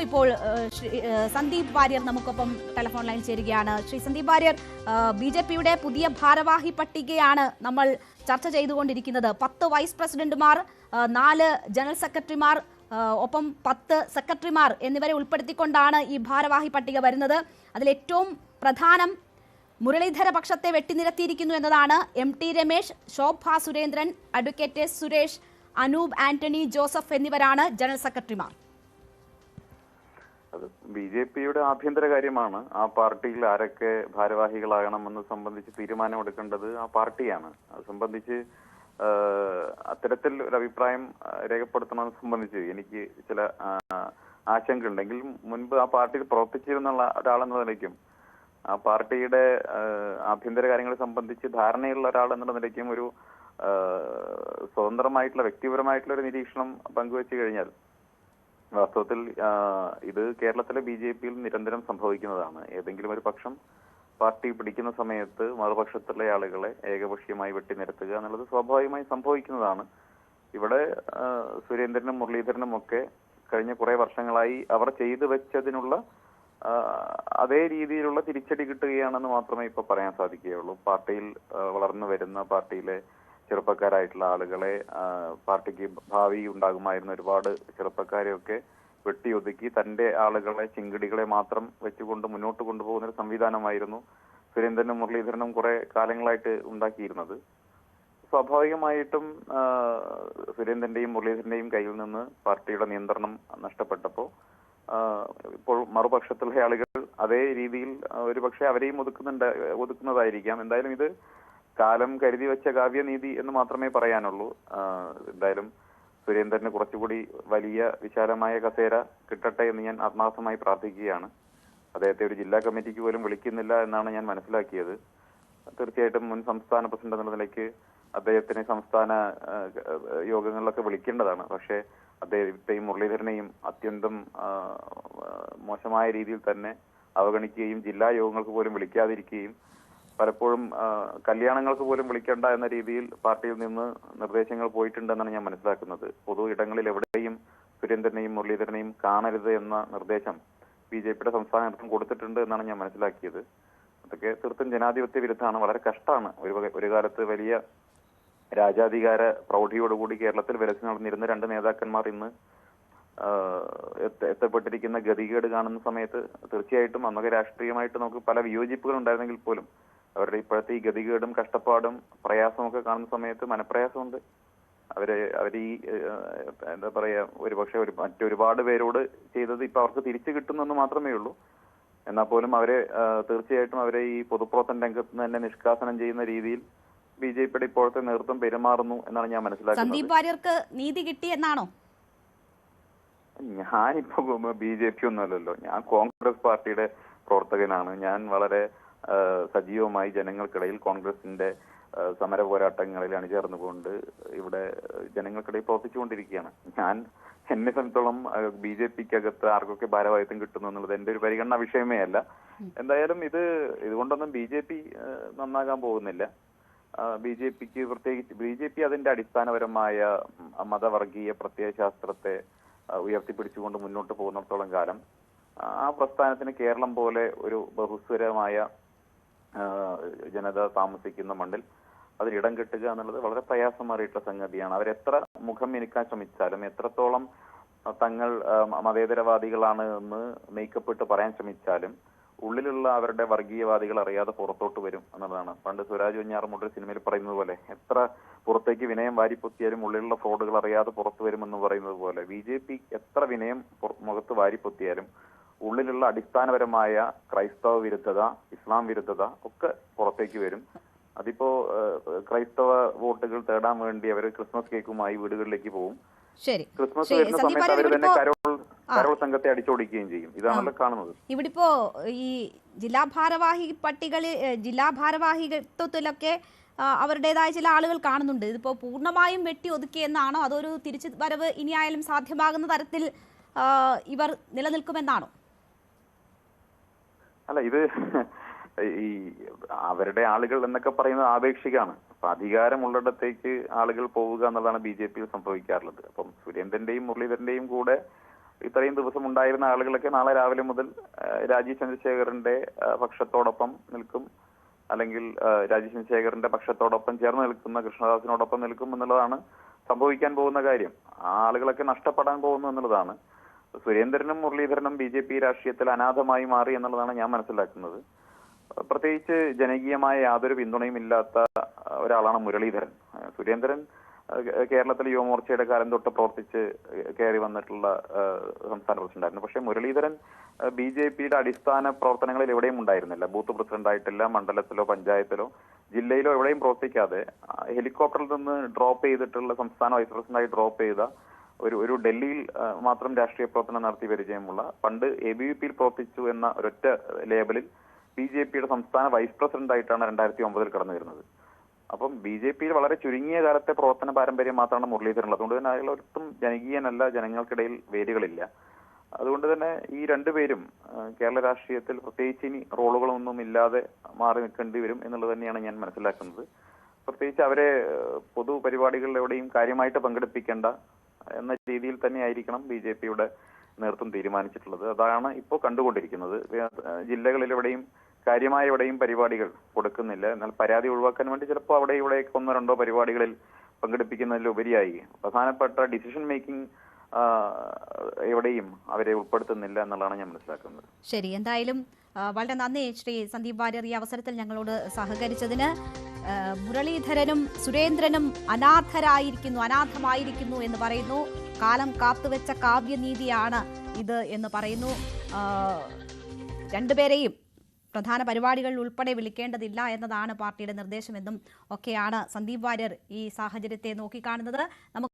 ഇപ്പോൾ സന്ദീപ് വാര്യർ നമുക്കൊപ്പം telephone line ചേരുകയാണ്. ശ്രീ സന്ദീപ് വാര്യർ, ബി.ജെ.പിയുടെ പുതിയ ഭാരവാഹി പട്ടികയാണ് നമ്മൾ ചർച്ച ചെയ്തുകൊണ്ടിരിക്കുന്നത്. 10 വൈസ് പ്രസിഡന്റുമാർ, 4 ജനറൽ സെക്രട്ടറിമാർ, ഒപ്പം 10 സെക്രട്ടറിമാർ എന്നിവരെ ഉൾപ്പെടുത്തിക്കൊണ്ടാണ് ഈ ഭാരവാഹി പട്ടിക വരുന്നത്. അതിലേറ്റവും പ്രധാനം മുരളീധര പക്ഷത്തെ വെട്ടിനിരത്തിയിരിക്കുന്നു എന്നതാണ്. M.T. രമേശ്, ശോഭ സുരേന്ദ്രൻ, അഡ്വക്കേറ്റ് എസ് സുരേഷ്, അനൂപ് ആന്റണി ജോസഫ് എന്നിവരാണ് ജനറൽ സെക്രട്ടറിമാർ. അത് ബി.ജെ.പിയുടെ ആഭ്യന്തര കാര്യമാണ്. ആ പാർട്ടിയിൽ ആരൊക്കെ ഭാരവാഹികളാകണമെന്ന് സംബന്ധിച്ച് തീരുമാനമെടുക്കേണ്ടത് ആ പാർട്ടിയാണ്. അത് സംബന്ധിച്ച് അത്തരത്തിൽ ഒരു അഭിപ്രായം രേഖപ്പെടുത്തണമെന്ന് സംബന്ധിച്ച് എനിക്ക് ചില ആശങ്കയുണ്ടെങ്കിൽ മുൻപ് ആ പാർട്ടിയിൽ പ്രവർത്തിച്ചിരുന്ന ഒരാളെന്ന നിലയ്ക്കും ആ പാർട്ടിയുടെ ആഭ്യന്തര കാര്യങ്ങളെ സംബന്ധിച്ച് ധാരണയുള്ള ഒരാൾ എന്നുള്ള നിലയ്ക്കും ഒരു സ്വതന്ത്രമായിട്ടുള്ള വ്യക്തിപരമായിട്ടുള്ള ഒരു നിരീക്ഷണം പങ്കുവെച്ചു കഴിഞ്ഞാൽ വാസ്തവത്തിൽ ഇത് കേരളത്തിലെ ബി.ജെ.പിയിൽ നിരന്തരം സംഭവിക്കുന്നതാണ്. ഏതെങ്കിലും ഒരു പക്ഷം പാർട്ടി പിടിക്കുന്ന സമയത്ത് മറുപക്ഷത്തുള്ള ആളുകളെ ഏകപക്ഷീയമായി വെട്ടിനിരത്തുക എന്നുള്ളത് സ്വാഭാവികമായി സംഭവിക്കുന്നതാണ്. ഇവിടെ സുരേന്ദ്രനും മുരളീധരനും ഒക്കെ കഴിഞ്ഞ കുറെ വർഷങ്ങളായി അവർ ചെയ്തു വെച്ചതിനുള്ള അതേ രീതിയിലുള്ള തിരിച്ചടി കിട്ടുകയാണെന്ന് മാത്രമേ ഇപ്പൊ പറയാൻ സാധിക്കുകയുള്ളൂ. പാർട്ടിയിൽ വളർന്നു വരുന്ന പാർട്ടിയിലെ ചെറുപ്പക്കാരായിട്ടുള്ള ആളുകളെ, പാർട്ടിക്ക് ഭാവി ഉണ്ടാകുമായിരുന്ന ഒരുപാട് ചെറുപ്പക്കാരെയൊക്കെ വെട്ടിയൊതുക്കി തന്റെ ആളുകളെ, ചിങ്കിടികളെ മാത്രം വെച്ചുകൊണ്ട് മുന്നോട്ട് കൊണ്ടുപോകുന്ന ഒരു സംവിധാനമായിരുന്നു സുരേന്ദ്രനും മുരളീധരനും കുറെ കാലങ്ങളായിട്ട് ഉണ്ടാക്കിയിരുന്നത്. സ്വാഭാവികമായിട്ടും സുരേന്ദ്രന്റെയും മുരളീധരന്റെയും കയ്യിൽ നിന്ന് പാർട്ടിയുടെ നിയന്ത്രണം നഷ്ടപ്പെട്ടപ്പോൾ ഇപ്പോൾ മറുപക്ഷത്തുള്ള ആളുകൾ അതേ രീതിയിൽ ഒരുപക്ഷെ അവരെയും ഒതുക്കുന്നതായിരിക്കാം. എന്തായാലും ഇത് കാലം കരുതി വെച്ച കാവ്യനീതി എന്ന് മാത്രമേ പറയാനുള്ളൂ. എന്തായാലും സുരേന്ദ്രന് കുറച്ചുകൂടി വലിയ വിശാലമായ കസേര കിട്ടട്ടെ എന്ന് ഞാൻ ആത്മാർത്ഥമായി പ്രാർത്ഥിക്കുകയാണ്. അദ്ദേഹത്തെ ഒരു ജില്ലാ കമ്മിറ്റിക്ക് പോലും വിളിക്കുന്നില്ല എന്നാണ് ഞാൻ മനസ്സിലാക്കിയത്. തീർച്ചയായിട്ടും മുൻ സംസ്ഥാന പ്രസിഡന്റ് എന്നുള്ള നിലയ്ക്ക് അദ്ദേഹത്തിനെ സംസ്ഥാന യോഗങ്ങളിലൊക്കെ വിളിക്കേണ്ടതാണ്. പക്ഷേ അദ്ദേഹത്തെയും മുരളീധരനെയും അത്യന്തം മോശമായ രീതിയിൽ തന്നെ അവഗണിക്കുകയും ജില്ലാ യോഗങ്ങൾക്ക് പോലും വിളിക്കാതിരിക്കുകയും പലപ്പോഴും കല്യാണങ്ങൾക്ക് പോലും വിളിക്കേണ്ട എന്ന രീതിയിൽ പാർട്ടിയിൽ നിന്ന് നിർദ്ദേശങ്ങൾ പോയിട്ടുണ്ടെന്നാണ് ഞാൻ മനസ്സിലാക്കുന്നത്. പൊതു ഇടങ്ങളിൽ എവിടെയും സുരേന്ദ്രനെയും മുരളീധരനെയും കാണരുത് എന്ന നിർദ്ദേശം ബി.ജെ.പിയുടെ സംസ്ഥാന നേതൃത്വം കൊടുത്തിട്ടുണ്ട് എന്നാണ് ഞാൻ മനസ്സിലാക്കിയത്. അതൊക്കെ തീർത്തും ജനാധിപത്യ വിരുദ്ധമാണ്. വളരെ കഷ്ടമാണ്. ഒരു കാലത്ത് വലിയ രാജാധികാര പ്രൗഢിയോടുകൂടി കേരളത്തിൽ വിലസി നടന്നിരുന്ന 2 നേതാക്കന്മാർ ഇന്ന് എത്തപ്പെട്ടിരിക്കുന്ന ഗതികേട് കാണുന്ന സമയത്ത് തീർച്ചയായിട്ടും അന്നൊക്കെ രാഷ്ട്രീയമായിട്ട് നമുക്ക് പല വിയോജിപ്പുകൾ ഉണ്ടായിരുന്നെങ്കിൽ പോലും അവരുടെ ഇപ്പോഴത്തെ ഈ ഗതികേടും കഷ്ടപ്പാടും പ്രയാസമൊക്കെ കാണുന്ന സമയത്ത് മനപ്രയാസമുണ്ട്. അവർ ഈ എന്താ പറയാ, ഒരുപക്ഷെ മറ്റൊരുപാട് പേരോട് ചെയ്തത് ഇപ്പൊ അവർക്ക് തിരിച്ചു കിട്ടുന്നെന്ന് മാത്രമേ ഉള്ളൂ. എന്നാൽ പോലും തീർച്ചയായിട്ടും അവരെ ഈ പൊതുപ്രവർത്തന രംഗത്ത് നിന്ന് തന്നെ നിഷ്കാസനം ചെയ്യുന്ന രീതിയിൽ ബി.ജെ.പിയുടെ ഇപ്പോഴത്തെ നേതൃത്വം പെരുമാറുന്നു എന്നാണ് ഞാൻ മനസ്സിലാക്കുന്നത്. സന്ദീപ് വാര്യർക്ക് നീതി കിട്ടി എന്നാണോ? ഞാനിപ്പോ ബി.ജെ.പി ഒന്നുമല്ലല്ലോ. ഞാൻ കോൺഗ്രസ് പാർട്ടിയുടെ പ്രവർത്തകനാണ്. ഞാൻ വളരെ സജീവമായി ജനങ്ങൾക്കിടയിൽ കോൺഗ്രസിന്റെ സമര പോരാട്ടങ്ങളിൽ അണിചേർന്നുകൊണ്ട് ഇവിടെ ജനങ്ങൾക്കിടയിൽ പ്രവർത്തിച്ചുകൊണ്ടിരിക്കുകയാണ്. എന്നെ സംബന്ധിച്ചോളം ബി.ജെ.പിക്കകത്ത് ആർക്കൊക്കെ ഭാരവാഹിത്വം കിട്ടുന്നു എന്നുള്ളത് എന്റെ ഒരു പരിഗണന വിഷയമേ അല്ല. എന്തായാലും ഇതുകൊണ്ടൊന്നും ബി.ജെ.പി നന്നാകാൻ പോകുന്നില്ല. ബി.ജെ.പിക്ക് പ്രത്യേകിച്ച് ബി.ജെ.പി അതിന്റെ അടിസ്ഥാനപരമായ മതവർഗീയ പ്രത്യയശാസ്ത്രത്തെ ഉയർത്തിപ്പിടിച്ചുകൊണ്ട് മുന്നോട്ട് പോകുന്നിടത്തോളം കാലം ആ പ്രസ്ഥാനത്തിന് കേരളം പോലെ ഒരു ബഹുസ്വരമായ ജനത താമസിക്കുന്ന മണ്ണിൽ അതിനിടം കിട്ടുക എന്നുള്ളത് വളരെ പ്രയാസമേറിയിട്ടുള്ള സംഗതിയാണ്. അവരെത്ര മുഖം മിനുക്കാൻ ശ്രമിച്ചാലും, എത്രത്തോളം തങ്ങൾ മതേതരവാദികളാണ് എന്ന് മേക്കപ്പെട്ട് പറയാൻ ശ്രമിച്ചാലും ഉള്ളിലുള്ള അവരുടെ വർഗീയവാദികൾ അറിയാതെ പുറത്തോട്ട് വരും എന്നുള്ളതാണ്. പണ്ട് സുരാജ് വെഞ്ഞാറമൂട് സിനിമയിൽ പറയുന്നത് പോലെ, എത്ര പുറത്തേക്ക് വിനയം വാരിപ്പൊത്തിയാലും ഉള്ളിലുള്ള ഫ്രോഡുകൾ അറിയാതെ പുറത്തു വരുമെന്ന് പറയുന്നത് പോലെ ബി.ജെ.പി എത്ര വിനയം മുഖത്ത് വാരിപ്പൊത്തിയാലും ഉള്ളിലുള്ള അടിസ്ഥാനപരമായ ക്രൈസ്തവ വിരുദ്ധത, ഇസ്ലാം വിരുദ്ധത ഒക്കെ പുറത്തേക്ക് വരും. അതിപ്പോ ക്രൈസ്തവ വോട്ടുകൾ തേടാൻ വേണ്ടി അവർ ക്രിസ്മസ് കേക്കുമായി വീടുകളിലേക്ക് പോകും. ക്രിസ്മസ് വരുന്ന സമയത്ത് അവർ തന്നെ കരോൾ സംഘത്തെ അടിച്ചോടിക്കുകയും ചെയ്യും. ഇതാണല്ലോ കാണുന്നത്. ഇവിടിപ്പോ ഈ ജില്ലാ ഭാരവാഹിത്വത്തിലൊക്കെ അവരുടേതായ ചില ആളുകൾ കാണുന്നുണ്ട്. ഇതിപ്പോ പൂർണ്ണമായും വെട്ടി ഒതുക്കിയെന്നാണോ, അതൊരു തിരിച്ചു വരവ് ഇനിയായാലും സാധ്യമാകുന്ന തരത്തിൽ ഇവർ നിലനിൽക്കുമെന്നാണോ? അല്ല, ഇത് ഈ അവരുടെ ആളുകൾ എന്നൊക്കെ പറയുന്നത് ആപേക്ഷികമാണ്. അപ്പൊ അധികാരമുള്ളിടത്തേക്ക് ആളുകൾ പോവുക എന്നുള്ളതാണ് ബി.ജെ.പിയിൽ സംഭവിക്കാറുള്ളത്. അപ്പം സുരേന്ദ്രന്റെയും മുരളീധരന്റെയും കൂടെ ഇത്രയും ദിവസം ഉണ്ടായിരുന്ന ആളുകളൊക്കെ നാളെ രാവിലെ മുതൽ രാജീവ് ചന്ദ്രശേഖറിന്റെ പക്ഷത്തോടൊപ്പം നിൽക്കും, അല്ലെങ്കിൽ രാജീവ് ചന്ദ്രശേഖറിന്റെ പക്ഷത്തോടൊപ്പം ചേർന്ന് നിൽക്കുന്ന കൃഷ്ണദാസിനോടൊപ്പം നിൽക്കും എന്നുള്ളതാണ് സംഭവിക്കാൻ പോകുന്ന കാര്യം. ആ ആളുകളൊക്കെ നഷ്ടപ്പെടാൻ പോകുന്നു എന്നുള്ളതാണ്. സുരേന്ദ്രനും മുരളീധരനും BJP രാഷ്ട്രീയത്തിൽ അനാഥമായി മാറി എന്നുള്ളതാണ് ഞാൻ മനസ്സിലാക്കുന്നത്. പ്രത്യേകിച്ച് ജനകീയമായ യാതൊരു പിന്തുണയും ഇല്ലാത്ത ഒരാളാണ് മുരളീധരൻ. സുരേന്ദ്രൻ കേരളത്തിൽ യുവമോർച്ചയുടെ കാലം തൊട്ട് പ്രവർത്തിച്ച് കയറി വന്നിട്ടുള്ള സംസ്ഥാന പ്രസിഡന്റായിരുന്നു. പക്ഷേ മുരളീധരൻ BJPയുടെ അടിസ്ഥാന പ്രവർത്തനങ്ങളിൽ എവിടെയും ഉണ്ടായിരുന്നില്ല. ബൂത്ത് പ്രസിഡന്റായിട്ടില്ല, മണ്ഡലത്തിലോ പഞ്ചായത്തിലോ ജില്ലയിലോ എവിടെയും പ്രവർത്തിക്കാതെ ഹെലികോപ്റ്ററിൽ നിന്ന് ഡ്രോപ്പ് ചെയ്തിട്ടുള്ള സംസ്ഥാന വൈസ് പ്രസിഡന്റായി ഡ്രോപ്പ് ചെയ്ത ഒരു ഡൽഹിയിൽ മാത്രം രാഷ്ട്രീയ പ്രവർത്തനം നടത്തി പരിചയമുള്ള, പണ്ട് ABVPയിൽ പ്രവർത്തിച്ചു എന്ന ഒരൊറ്റ ലേബലിൽ BJPയുടെ സംസ്ഥാന വൈസ് പ്രസിഡന്റ് ആയിട്ടാണ് 2009 കടന്നു വരുന്നത്. അപ്പം BJPയിൽ വളരെ ചുരുങ്ങിയ കാലത്തെ പ്രവർത്തന പാരമ്പര്യം മാത്രമാണ് മുരളീധരനുള്ളത്. അതുകൊണ്ട് തന്നെ അയാൾ ഒട്ടും ജനകീയനല്ല, ജനങ്ങൾക്കിടയിൽ വേദികളില്ല. അതുകൊണ്ട് തന്നെ ഈ രണ്ടുപേരും കേരള രാഷ്ട്രീയത്തിൽ പ്രത്യേകിച്ച് ഇനി റോളുകളൊന്നും ഇല്ലാതെ മാറി നിൽക്കേണ്ടി വരും എന്നുള്ളത് തന്നെയാണ് ഞാൻ മനസ്സിലാക്കുന്നത്. പ്രത്യേകിച്ച് അവരെ പൊതുപരിപാടികളിൽ എവിടെയും കാര്യമായിട്ട് പങ്കെടുപ്പിക്കേണ്ട എന്ന രീതിയിൽ തന്നെ ആയിരിക്കണം BJPയുടെ നേതൃത്വം തീരുമാനിച്ചിട്ടുള്ളത്. അതാണ് ഇപ്പോൾ കണ്ടുകൊണ്ടിരിക്കുന്നത്. ജില്ലകളിൽ എവിടെയും പരിപാടികൾ കൊടുക്കുന്നില്ല. എന്നാൽ പരാതി ഒഴിവാക്കാൻ വേണ്ടി ചിലപ്പോൾ അവിടെ ഇവിടെ 1-2 പരിപാടികളിൽ പങ്കെടുപ്പിക്കുന്നതിലുപരിയായി പ്രധാനപ്പെട്ട ഡിസിഷൻ മേക്കിംഗ് എവിടെയും അവരെ ഉൾപ്പെടുത്തുന്നില്ല എന്നുള്ളതാണ് ഞാൻ മനസ്സിലാക്കുന്നത്. ശരി, എന്തായാലും വളരെ നന്ദി ശ്രീ സന്ദീപ് വാര്യർ ഈ അവസരത്തിൽ ഞങ്ങളോട് സഹകരിച്ചതിന്. മുരളീധരനും സുരേന്ദ്രനും അനാഥമായിരിക്കുന്നു എന്ന് പറയുന്നു. കാലം കാത്തുവെച്ച കാവ്യനീതിയാണ് ഇത് എന്ന് പറയുന്നു. രണ്ടുപേരെയും പ്രധാന പരിപാടികളിൽ ഉൾപ്പെടെ വിളിക്കേണ്ടതില്ല എന്നതാണ് പാർട്ടിയുടെ നിർദ്ദേശമെന്നും ഒക്കെയാണ് സന്ദീപ് വാര്യർ ഈ സാഹചര്യത്തെ നോക്കിക്കാണുന്നത്.